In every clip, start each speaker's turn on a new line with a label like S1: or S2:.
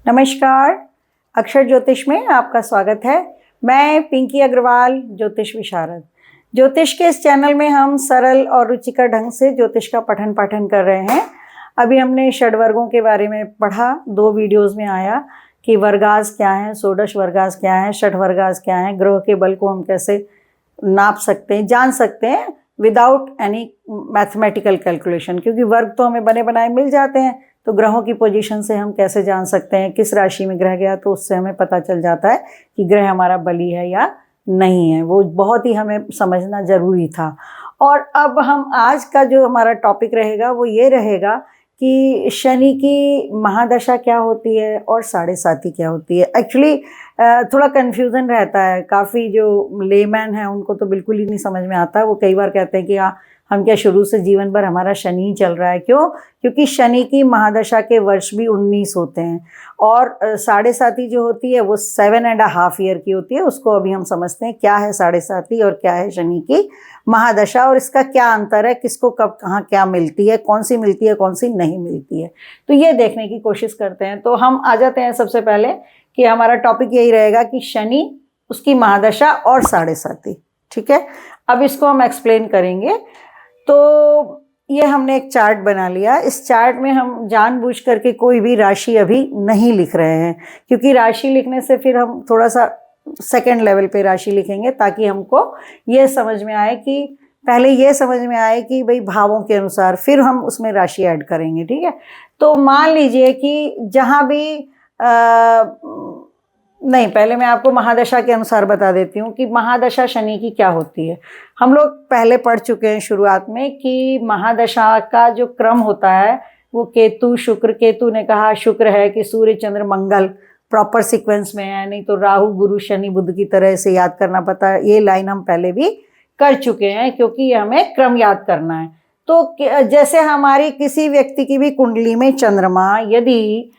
S1: नमस्कार, अक्षर ज्योतिष में आपका स्वागत है। मैं पिंकी अग्रवाल, ज्योतिष विशारद। ज्योतिष के इस चैनल में हम सरल और रुचिकर ढंग से ज्योतिष का पठन पाठन कर रहे हैं। अभी हमने षडवर्गों के बारे में पढ़ा, 2 वीडियोस में आया कि वर्गास क्या है, षोडश वर्गास क्या है, षठ वर्गास क्या है, ग्रह के बल को हम कैसे नाप सकते हैं, जान सकते हैं विदाउट एनी मैथमेटिकल कैलकुलेशन, क्योंकि वर्ग तो हमें बने बनाए मिल जाते हैं। तो ग्रहों की पोजीशन से हम कैसे जान सकते हैं किस राशि में ग्रह गया, तो उससे हमें पता चल जाता है कि ग्रह हमारा बली है या नहीं है। वो बहुत ही हमें समझना ज़रूरी था। और अब हम आज का जो हमारा टॉपिक रहेगा वो ये रहेगा कि शनि की महादशा क्या होती है और साढ़े साती क्या होती है। एक्चुअली थोड़ा कन्फ्यूज़न रहता है, काफ़ी जो लेमैन हैं उनको तो बिल्कुल ही नहीं समझ में आता। वो कई बार कहते हैं कि हम क्या शुरू से जीवन भर हमारा शनि ही चल रहा है। क्यों? क्योंकि शनि की महादशा के वर्ष भी 19 होते हैं और साढ़े साती जो होती है वो 7.5 ईयर की होती है। उसको अभी हम समझते हैं क्या है साढ़े साती और क्या है शनि की महादशा और इसका क्या अंतर है, किसको कब कहाँ क्या मिलती है, कौन सी मिलती है, कौन सी नहीं मिलती है। तो ये देखने की कोशिश करते हैं। तो हम आ जाते हैं सबसे पहले कि हमारा टॉपिक यही रहेगा कि शनि, उसकी महादशा और साढ़े साती। ठीक है, अब इसको हम एक्सप्लेन करेंगे। तो ये हमने एक चार्ट बना लिया। इस चार्ट में हम जानबूझ करके कोई भी राशि अभी नहीं लिख रहे हैं, क्योंकि राशि लिखने से फिर हम थोड़ा सा सेकंड लेवल पे राशि लिखेंगे ताकि हमको ये समझ में आए कि पहले ये समझ में आए कि भाई भावों के अनुसार फिर हम उसमें राशि ऐड करेंगे। ठीक है, तो मान लीजिए कि जहाँ भी नहीं, पहले मैं आपको महादशा के अनुसार बता देती हूँ कि महादशा शनि की क्या होती है। हम लोग पहले पढ़ चुके हैं शुरुआत में कि महादशा का जो क्रम होता है वो केतु शुक्र, केतु ने कहा शुक्र है कि सूर्य चंद्र मंगल प्रॉपर सीक्वेंस में है, नहीं तो राहु गुरु शनि बुध की तरह से याद करना पड़ता है। ये लाइन हम पहले भी कर चुके हैं क्योंकि ये हमें क्रम याद करना है। तो जैसे हमारी किसी व्यक्ति की भी कुंडली में चंद्रमा यदि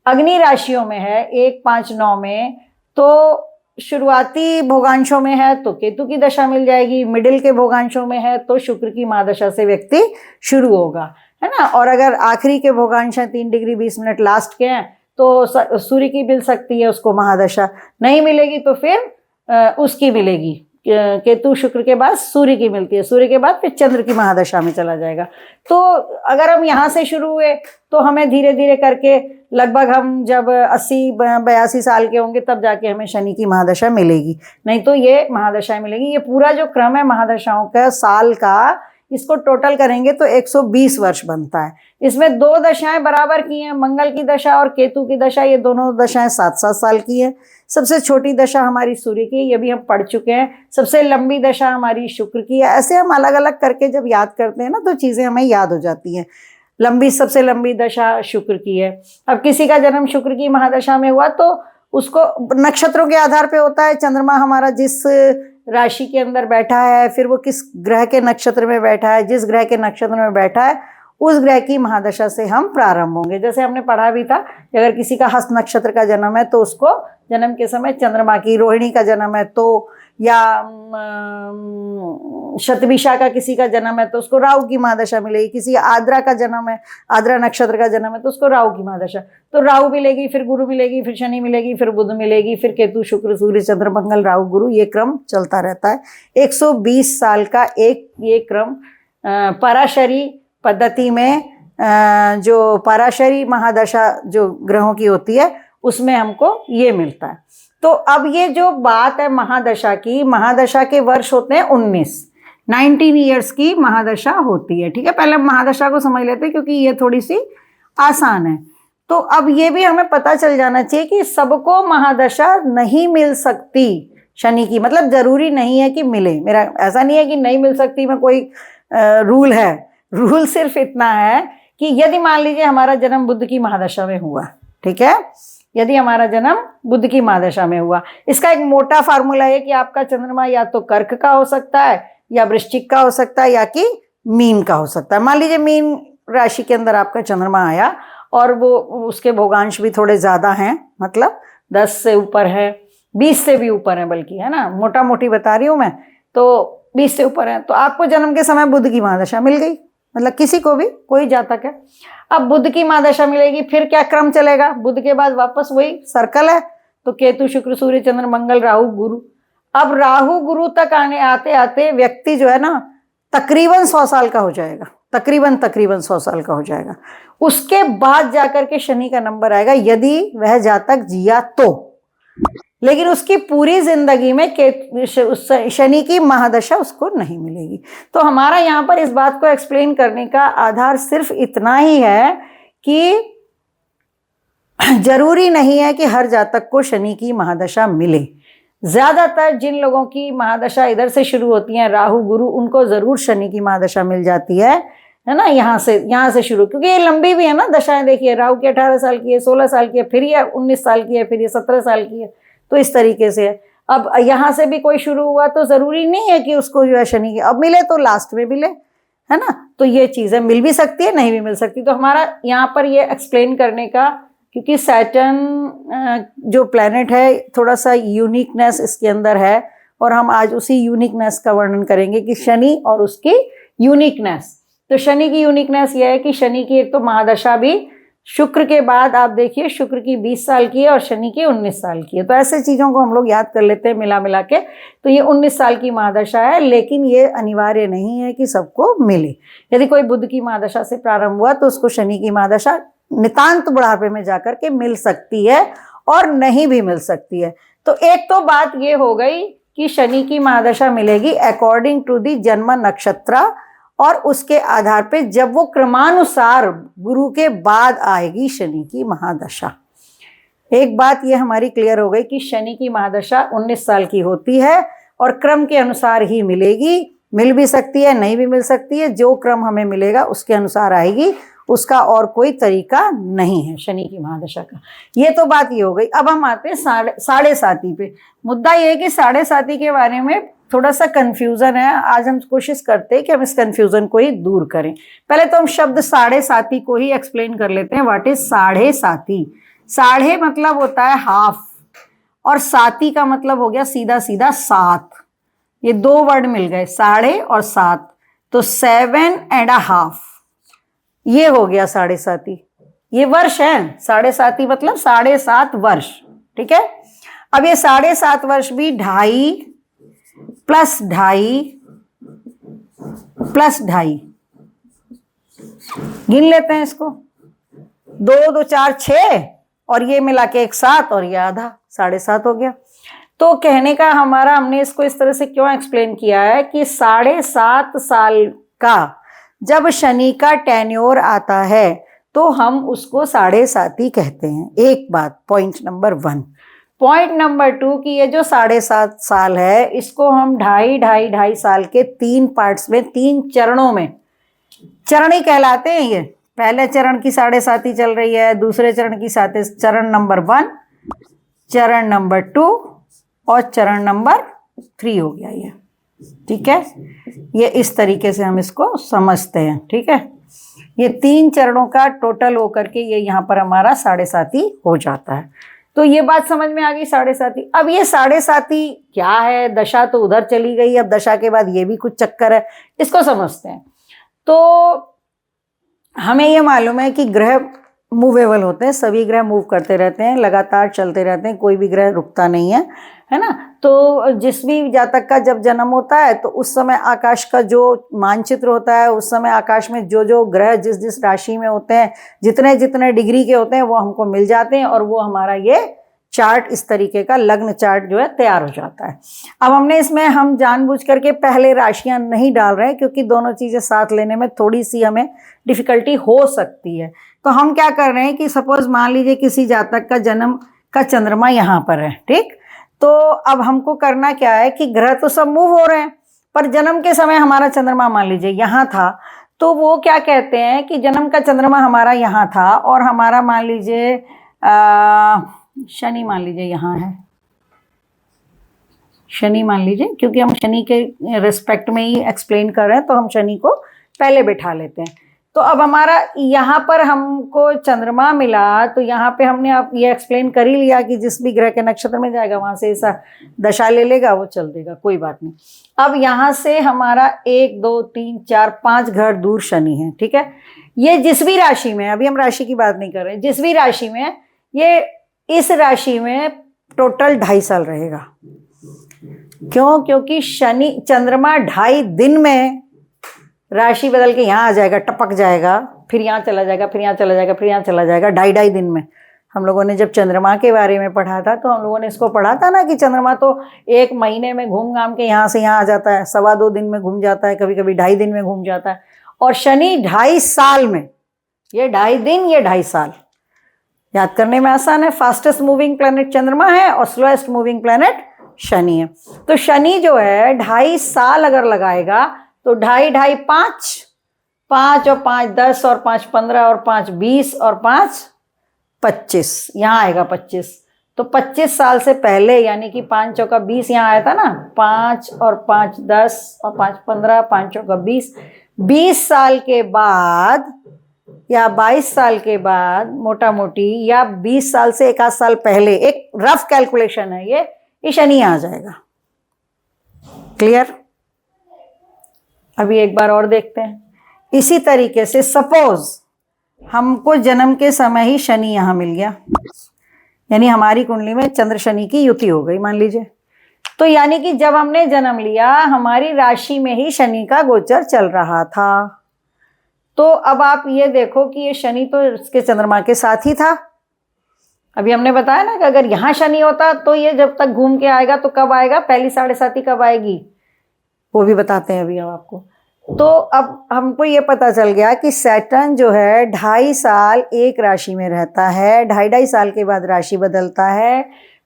S1: अग्नि राशियों में है 1, 5, 9 में, तो शुरुआती भोगांशों में है तो केतु की दशा मिल जाएगी, मिडिल के भोगांशों में है तो शुक्र की महादशा से व्यक्ति शुरू होगा, है ना। और अगर आखिरी के भोगांश हैं 3 डिग्री 20 मिनट लास्ट के हैं तो सूर्य की मिल सकती है उसको महादशा। नहीं मिलेगी तो फिर उसकी मिलेगी, केतु शुक्र के बाद सूर्य की मिलती है, सूर्य के बाद फिर चंद्र की महादशा में चला जाएगा। तो अगर हम यहाँ से शुरू हुए तो हमें धीरे धीरे करके लगभग हम जब 80-82 साल के होंगे तब जाके हमें शनि की महादशा मिलेगी, नहीं तो ये महादशा मिलेगी। ये पूरा जो क्रम है महादशाओं का साल का, इसको टोटल करेंगे तो 120 वर्ष बनता है। इसमें 2 दशाएं बराबर की हैं, मंगल की दशा और केतु की दशा। ये दोनों दशाएं 7-7 साल की है। सबसे छोटी दशा हमारी सूर्य की, ये भी हम पढ़ चुके हैं। सबसे लंबी दशा हमारी शुक्र की है। ऐसे हम अलग अलग करके जब याद करते हैं ना तो चीज़ें हमें याद हो जाती हैं। सबसे लंबी दशा शुक्र की है। अब किसी का जन्म शुक्र की महादशा में हुआ तो उसको नक्षत्रों के आधार पे होता है। चंद्रमा हमारा जिस राशि के अंदर बैठा है, फिर वो किस ग्रह के नक्षत्र में बैठा है, जिस ग्रह के नक्षत्र में बैठा है उस ग्रह की महादशा से हम प्रारंभ होंगे। जैसे हमने पढ़ा भी था कि अगर किसी का हस्त नक्षत्र का जन्म है तो उसको जन्म के समय चंद्रमा की, रोहिणी का जन्म है तो, या शतभिषा का किसी का जन्म है तो उसको राहु की महादशा मिलेगी। किसी आद्रा का जन्म है, आद्रा नक्षत्र का जन्म है तो उसको राहु की महादशा। तो राहु मिलेगी, फिर गुरु मिलेगी, फिर शनि मिलेगी, फिर बुध मिलेगी, फिर केतु शुक्र सूर्य चंद्र मंगल राहु गुरु, ये क्रम चलता रहता है। 120 साल का एक ये क्रम पराशरी पद्धति में, जो पराशरी महादशा जो ग्रहों की होती है उसमें हमको ये मिलता है। तो अब ये जो बात है महादशा की, महादशा के वर्ष होते हैं 19 ईयर्स की महादशा होती है। ठीक है, पहले महादशा को समझ लेते हैं क्योंकि ये थोड़ी सी आसान है। तो अब ये भी हमें पता चल जाना चाहिए कि सबको महादशा नहीं मिल सकती शनि की, मतलब जरूरी नहीं है कि मिले। मेरा ऐसा नहीं है कि नहीं मिल सकती में कोई रूल है। रूल सिर्फ इतना है कि यदि मान लीजिए हमारा जन्म बुध की महादशा में हुआ, ठीक है, यदि हमारा जन्म बुध की महादशा में हुआ, इसका एक मोटा फार्मूला है कि आपका चंद्रमा या तो कर्क का हो सकता है या वृश्चिक का हो सकता है या कि मीन का हो सकता है। मान लीजिए मीन राशि के अंदर आपका चंद्रमा आया और वो उसके भोगांश भी थोड़े ज़्यादा हैं, मतलब 10 से ऊपर है, 20 से भी ऊपर है बल्कि, है ना, मोटा मोटी बता रही हूँ मैं, तो 20 से ऊपर है तो आपको जन्म के समय बुध की महादशा मिल गई। मतलब किसी को भी, कोई जातक है। अब बुध की महादशा मिलेगी, फिर क्या क्रम चलेगा, बुध के बाद वापस वही सर्कल है, तो केतु शुक्र सूर्य चंद्र मंगल राहु गुरु। अब राहु गुरु तक आने आते आते व्यक्ति जो है ना तकरीबन 100 साल का हो जाएगा, तकरीबन 100 साल का हो जाएगा। उसके बाद जाकर के शनि का नंबर आएगा, यदि वह जातक जिया तो। लेकिन उसकी पूरी जिंदगी में शनि की महादशा उसको नहीं मिलेगी। तो हमारा यहाँ पर इस बात को एक्सप्लेन करने का आधार सिर्फ इतना ही है कि जरूरी नहीं है कि हर जातक को शनि की महादशा मिले। ज्यादातर जिन लोगों की महादशा इधर से शुरू होती है राहु गुरु, उनको जरूर शनि की महादशा मिल जाती है ना, यहाँ से शुरू, क्योंकि ये लंबी भी है ना दशाएं। देखिए राहु की 18 साल की है, 16 साल की है, फिर ये 19 साल की है, फिर ये 17 साल की है, तो इस तरीके से है। अब यहाँ से भी कोई शुरू हुआ तो जरूरी नहीं है कि उसको जो है शनि की अब मिले तो लास्ट में मिले, है ना। तो ये चीजें मिल भी सकती है, नहीं भी मिल सकती। तो हमारा यहाँ पर ये एक्सप्लेन करने का, क्योंकि सैटर्न जो प्लैनेट है थोड़ा सा यूनिकनेस इसके अंदर है, और हम आज उसी यूनिकनेस का वर्णन करेंगे कि शनि और उसकी यूनिकनेस। तो शनि की यूनिकनेस ये है कि शनि की एक तो महादशा भी शुक्र के बाद, आप देखिए शुक्र की 20 साल की है और शनि की 19 साल की है। तो ऐसे चीज़ों को हम लोग याद कर लेते हैं मिला के। तो ये 19 साल की महादशा है, लेकिन ये अनिवार्य नहीं है कि सबको मिले। यदि कोई बुध की महादशा से प्रारंभ हुआ तो उसको शनि की महादशा नितांत बुढ़ापे में जाकर के मिल सकती है और नहीं भी मिल सकती है। तो एक तो बात ये हो गई कि शनि की महादशा मिलेगी अकॉर्डिंग टू दी जन्म नक्षत्र, और उसके आधार पे जब वो क्रमानुसार गुरु के बाद आएगी शनि की महादशा। एक बात ये हमारी क्लियर हो गई कि शनि की महादशा 19 साल की होती है और क्रम के अनुसार ही मिलेगी। मिल भी सकती है, नहीं भी मिल सकती है, जो क्रम हमें मिलेगा उसके अनुसार आएगी, उसका और कोई तरीका नहीं है शनि की महादशा का। ये तो बात ये हो गई। अब हम आते हैं साढ़े साती पे। मुद्दा ये है कि साढ़े साती के बारे में थोड़ा सा कंफ्यूजन है। आज हम कोशिश करते हैं कि हम इस कंफ्यूजन को ही दूर करें। पहले तो हम शब्द साढ़े साती को ही एक्सप्लेन कर लेते हैं। व्हाट इज साढ़े साती? साढ़े मतलब होता है हाफ, और साती का मतलब हो गया सीधा सीधा 7। ये दो वर्ड मिल गए, साढ़े और 7, तो 7.5, ये हो गया साढ़े साती। ये वर्ष है, साढ़े साती मतलब 7.5 वर्ष, ठीक है। अब ये 7.5 वर्ष भी 2.5 प्लस 2.5 गिन लेते हैं इसको। 2 2 4 6, और ये मिला के 1 7, और ये आधा 7.5 हो गया। तो कहने का हमारा, हमने इसको इस तरह से क्यों एक्सप्लेन किया है कि 7.5 साल का जब शनि का टेन्योर आता है तो हम उसको साढ़े साती कहते हैं। एक बात, पॉइंट नंबर 1। पॉइंट नंबर 2 कि ये जो 7.5 साल है इसको हम 2.5 साल के 3 पार्ट्स में, 3 चरणों में, चरणी कहलाते हैं ये। पहले चरण की साढ़े साती चल रही है, दूसरे चरण की चरण नंबर 1, चरण नंबर 2 और चरण नंबर 3 हो गया ये, ठीक है। ये इस तरीके से हम इसको समझते हैं, ठीक है। ये 3 चरणों का टोटल होकर के ये यहाँ पर हमारा साढ़े साती हो जाता है। तो ये बात समझ में आ गई साढ़े साती। अब ये साढ़े साती क्या है? दशा तो उधर चली गई, अब दशा के बाद ये भी कुछ चक्कर है, इसको समझते हैं। तो हमें ये मालूम है कि ग्रह मूवेबल होते हैं, सभी ग्रह मूव करते रहते हैं, लगातार चलते रहते हैं, कोई भी ग्रह रुकता नहीं है ना। तो जिस भी जातक का जब जन्म होता है तो उस समय आकाश का जो मानचित्र होता है, उस समय आकाश में जो जो ग्रह जिस जिस राशि में होते हैं, जितने जितने डिग्री के होते हैं, वो हमको मिल जाते हैं, और वो हमारा ये चार्ट, इस तरीके का लग्न चार्ट जो है तैयार हो जाता है। अब हमने इसमें हम जानबूझ करके पहले राशियां नहीं डाल रहे हैं, क्योंकि दोनों चीज़ें साथ लेने में थोड़ी सी हमें डिफिकल्टी हो सकती है। तो हम क्या कर रहे हैं कि सपोज मान लीजिए किसी जातक का जन्म का चंद्रमा यहाँ पर है, ठीक। तो अब हमको करना क्या है कि ग्रह तो सब मूव हो रहे हैं, पर जन्म के समय हमारा चंद्रमा मान लीजिए यहाँ था, तो वो क्या कहते हैं कि जन्म का चंद्रमा हमारा यहाँ था और हमारा मान लीजिए शनि मान लीजिए यहाँ है, शनि मान लीजिए, क्योंकि हम शनि के रिस्पेक्ट में ही एक्सप्लेन कर रहे हैं तो हम शनि को पहले बैठा लेते हैं। तो अब हमारा यहाँ पर हमको चंद्रमा मिला, तो यहाँ पे हमने अब ये एक्सप्लेन कर ही लिया कि जिस भी ग्रह के नक्षत्र में जाएगा वहां से ऐसा दशा ले लेगा, वो चल देगा, कोई बात नहीं। अब यहाँ से हमारा 1 2 3 4 5 घर दूर शनि है, ठीक है। ये जिस भी राशि में, अभी हम राशि की बात नहीं कर रहे, जिस भी राशि में, ये इस राशि में टोटल 2.5 साल रहेगा। क्यों? क्योंकि शनि चंद्रमा 2.5 दिन में राशि बदल के यहाँ आ जाएगा, टपक जाएगा, फिर यहाँ चला जाएगा, फिर यहाँ चला जाएगा, फिर यहाँ चला जाएगा, 2.5 दिन में। हम लोगों ने जब चंद्रमा के बारे में पढ़ा था तो हम लोगों ने इसको पढ़ा था ना कि चंद्रमा तो 1 महीने में घूम घाम के यहाँ से यहाँ आ जाता है, 2.25 दिन में घूम जाता है, कभी कभी 2.5 दिन में घूम जाता है। और शनि 2.5 साल में, ये 2.5 दिन, ये 2.5 साल, याद करने में आसान है। फास्टेस्ट मूविंग प्लैनेट चंद्रमा है और स्लोएस्ट मूविंग प्लैनेट शनि है। तो शनि जो है 2.5 साल अगर लगाएगा तो 2.5 2.5 5, 5 और 5 10 और 5 15 और 5 20 और 5 25, यहाँ आएगा 25। तो 25 साल से पहले, यानी कि 5 चौका 20 यहाँ आया था ना, 5 और 5 10 और 5 15, 5 चौका 20, 20 साल के बाद या 22 साल के बाद मोटा मोटी, या 20 साल से 1 आध साल पहले, एक रफ कैलकुलेशन है ये शनि आ जाएगा। क्लियर? अभी एक बार और देखते हैं। इसी तरीके से सपोज हमको जन्म के समय ही शनि यहाँ मिल गया, यानी हमारी कुंडली में चंद्र शनि की युति हो गई मान लीजिए, तो यानी कि जब हमने जन्म लिया हमारी राशि में ही शनि का गोचर चल रहा था। तो अब आप ये देखो कि ये शनि तो इसके चंद्रमा के साथ ही था। अभी हमने बताया ना कि अगर यहाँ शनि होता तो ये जब तक घूम के आएगा तो कब आएगा, पहली 7.5 कब आएगी, वो भी बताते हैं अभी हम आपको। तो अब हमको ये पता चल गया कि सैटर्न जो है 2.5 साल एक राशि में रहता है, 2.5 साल के बाद राशि बदलता है।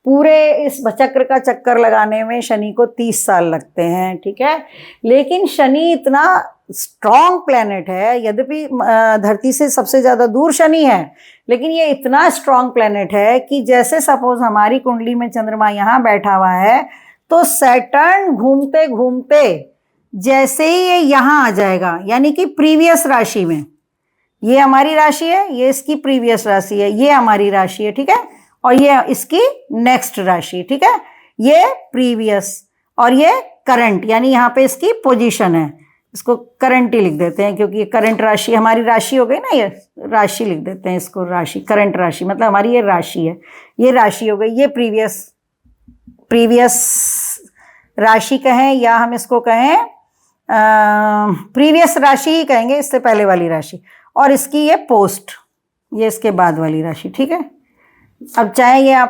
S1: पूरे इस चक्र का चक्कर लगाने में शनि को 30 साल लगते हैं, ठीक है। लेकिन शनि इतना स्ट्रॉन्ग प्लैनेट है, यद्यपि धरती से सबसे ज़्यादा दूर शनि है, लेकिन ये इतना स्ट्रॉन्ग प्लैनेट है कि जैसे सपोज हमारी कुंडली में चंद्रमा यहाँ बैठा हुआ है, तो सैटर्न घूमते घूमते जैसे ही ये यहाँ आ जाएगा, यानी कि प्रीवियस राशि में, ये हमारी राशि है, ये इसकी प्रीवियस राशि है, ये हमारी राशि है, ठीक है, और ये इसकी नेक्स्ट राशि, ठीक है। ये प्रीवियस और ये करंट, यानी यहाँ पे इसकी पोजीशन है, इसको करंट ही लिख देते हैं क्योंकि ये करंट राशि हमारी राशि हो गई ना, ये राशि लिख देते हैं इसको, राशि, करंट राशि मतलब हमारी ये राशि है, ये राशि हो गई। ये प्रीवियस राशि कहें या हम इसको कहें प्रीवियस राशि ही कहेंगे, इससे पहले वाली राशि, और इसकी ये पोस्ट, ये इसके बाद वाली राशि, ठीक है। अब चाहे यहाँ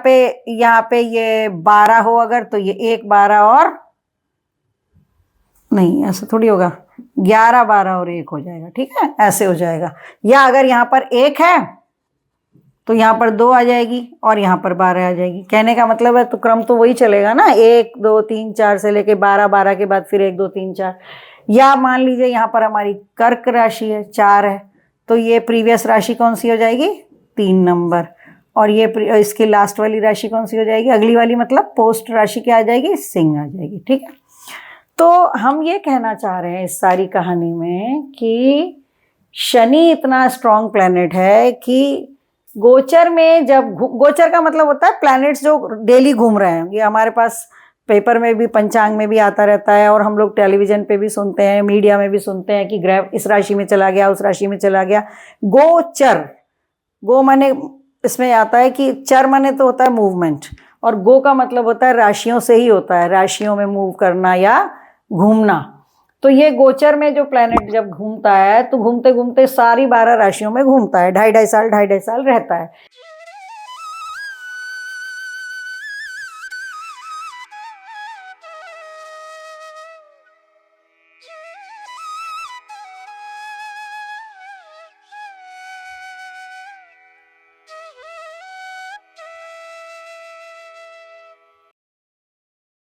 S1: पे ये 12 हो अगर, तो ये 1 12 और नहीं, ऐसा थोड़ी होगा, 11 12 और 1 हो जाएगा, ठीक है, ऐसे हो जाएगा। या अगर यहाँ पर 1 है तो यहाँ पर 2 आ जाएगी और यहाँ पर 12 आ जाएगी। कहने का मतलब है तो क्रम तो वही चलेगा ना, 1 2 3 4 से लेके 12, 12 के बाद फिर 1 2 3 4। या मान लीजिए यहाँ पर हमारी कर्क राशि है, 4 है, तो ये प्रीवियस राशि कौन सी हो जाएगी, 3 नंबर, और ये इसकी लास्ट वाली राशि कौन सी हो जाएगी, अगली वाली मतलब पोस्ट राशि क्या आ जाएगी, सिंह आ जाएगी, ठीक है। तो हम ये कहना चाह रहे हैं इस सारी कहानी में कि शनि इतना स्ट्रॉन्ग प्लैनेट है कि गोचर में, जब गोचर का मतलब होता है प्लैनेट्स जो डेली घूम रहे हैं, ये हमारे पास पेपर में भी, पंचांग में भी आता रहता है, और हम लोग टेलीविजन पे भी सुनते हैं, मीडिया में भी सुनते हैं कि ग्रह इस राशि में चला गया, उस राशि में चला गया। गोचर, गो माने इसमें आता है कि चर माने तो होता है मूवमेंट, और गो का मतलब होता है राशियों से ही होता है, राशियों में मूव करना या घूमना। तो ये गोचर में जो प्लैनेट जब घूमता है तो घूमते घूमते सारी 12 राशियों में घूमता है, 2.5 साल रहता है।